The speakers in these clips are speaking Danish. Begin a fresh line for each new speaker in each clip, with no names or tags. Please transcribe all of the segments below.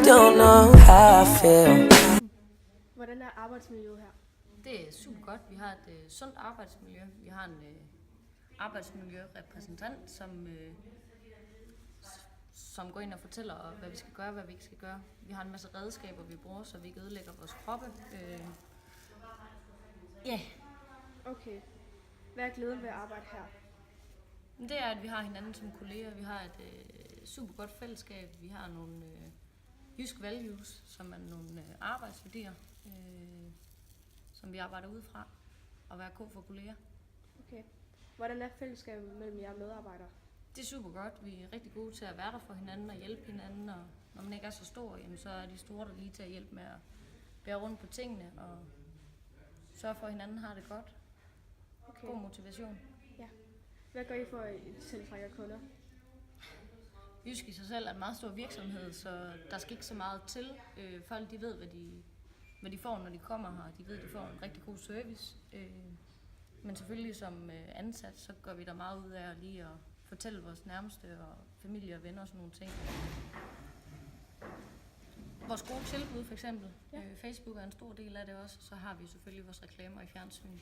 don't know how I feel.
Hvordan er arbejdsmiljøet her?
Det er super godt. Vi har et sundt arbejdsmiljø. Vi har en arbejdsmiljørepræsentant, som går ind og fortæller, hvad vi skal gøre, hvad vi ikke skal gøre. Vi har en masse redskaber, vi bruger, så vi ikke ødelægger vores kroppe. Ja.
Okay. Hvad er glæden ved at arbejde her?
Det er, at vi har hinanden som kolleger. Vi har et super godt fællesskab. Vi har nogle jysk values, som er nogle arbejdsværdier, som vi arbejder ud fra. Og være god for kolleger.
Okay. Hvordan er fællesskabet mellem jer medarbejdere?
Det er super godt. Vi er rigtig gode til at være der for hinanden og hjælpe hinanden. Og når man ikke er så stor, jamen, så er de store der lige til at hjælpe med at bære rundt på tingene og sørge for, at hinanden har det godt.
Okay.
God motivation.
Ja. Hvad gør I for at tiltrække kunder?
Jysk i sig selv er en meget stor virksomhed, så der skal ikke så meget til. Folk de ved, hvad de får, når de kommer her. De ved, at de får en rigtig god service. Men selvfølgelig som ansat, så gør vi der meget ud af lige at fortælle vores nærmeste og familie og venner og sådan nogle ting. Vores gode tilbud for eksempel. Ja. Facebook er en stor del af det også. Så har vi selvfølgelig vores reklamer i fjernsyn.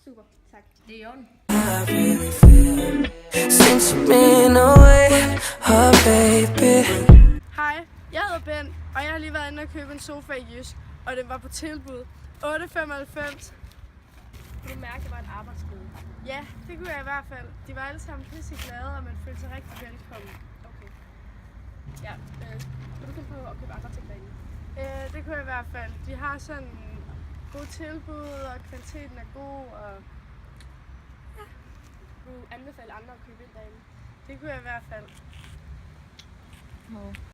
Super, tak.
Det er i orden.
I really feel since you've been away, oh baby.
Hej, jeg hedder Ben, og jeg har lige været inde og købe en sofa i Jysk, og den var på tilbud. 8,95.
Kunne du mærke, at det var en arbejdsglæde?
Ja, det kunne jeg i hvert fald. De var alle sammen pisse glade, og man følte sig rigtig velkommen.
Okay. Ja, kunne du finde på at købe andre ting derinde?
Det kunne jeg i hvert fald. De har sådan gode tilbud, og kvaliteten er god, og
Kunne du anbefale andre at købe ind derinde?
det kunne jeg i hvert fald.